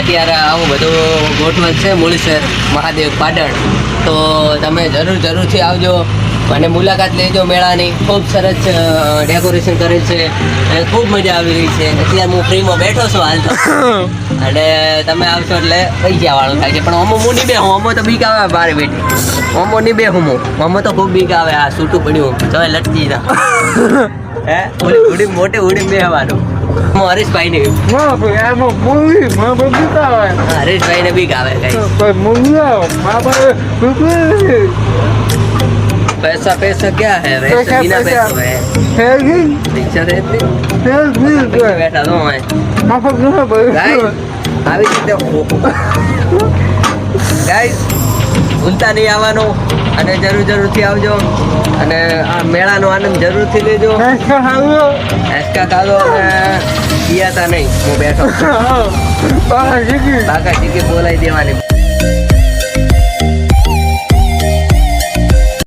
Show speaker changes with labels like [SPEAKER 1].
[SPEAKER 1] અત્યારે આવું બધું ગોઠવણ છે મૂળસર મહાદેવ પાટણ. તો તમે જરૂરથી આવજો અને મુલાકાત લેજો મેળાની. ખૂબ સરસ ડેકોરેશન કરેલ છે અને ખૂબ મજા આવી રહી છે. અત્યારે હું ફ્રીમાં બેઠો છું હાલ તો. અને તમે આવશો એટલે પૈસા વાળું થાય છે. પણ અમો હું નહીં બે હું અમો તો બીક આવે મારી બેટી. અમો નહીં બે હું અમો તો ખૂબ બીક આવે. આ છૂટું પડ્યું તો લટકી જા હે ઓલી ઉડી મોટી ઉડી બેહવાનું. હું હરીશભાઈ ને હરીશભાઈ ને બીક આવે કઈ. पैसा पैसा क्या है वैसे बिना पैसों है रिक्शा रहती बैठा तो मैं આવી રીતે ગાઈસ ભૂલતા નહીં આવવાનું અને જરૂરથી આવજો અને આ મેળાનો આનંદ જરૂરથી લેજો. એસકા ખાધો અને પિયાતા નહીં. હું બેઠો બાકા ચીકી બોલાવી દેવાની.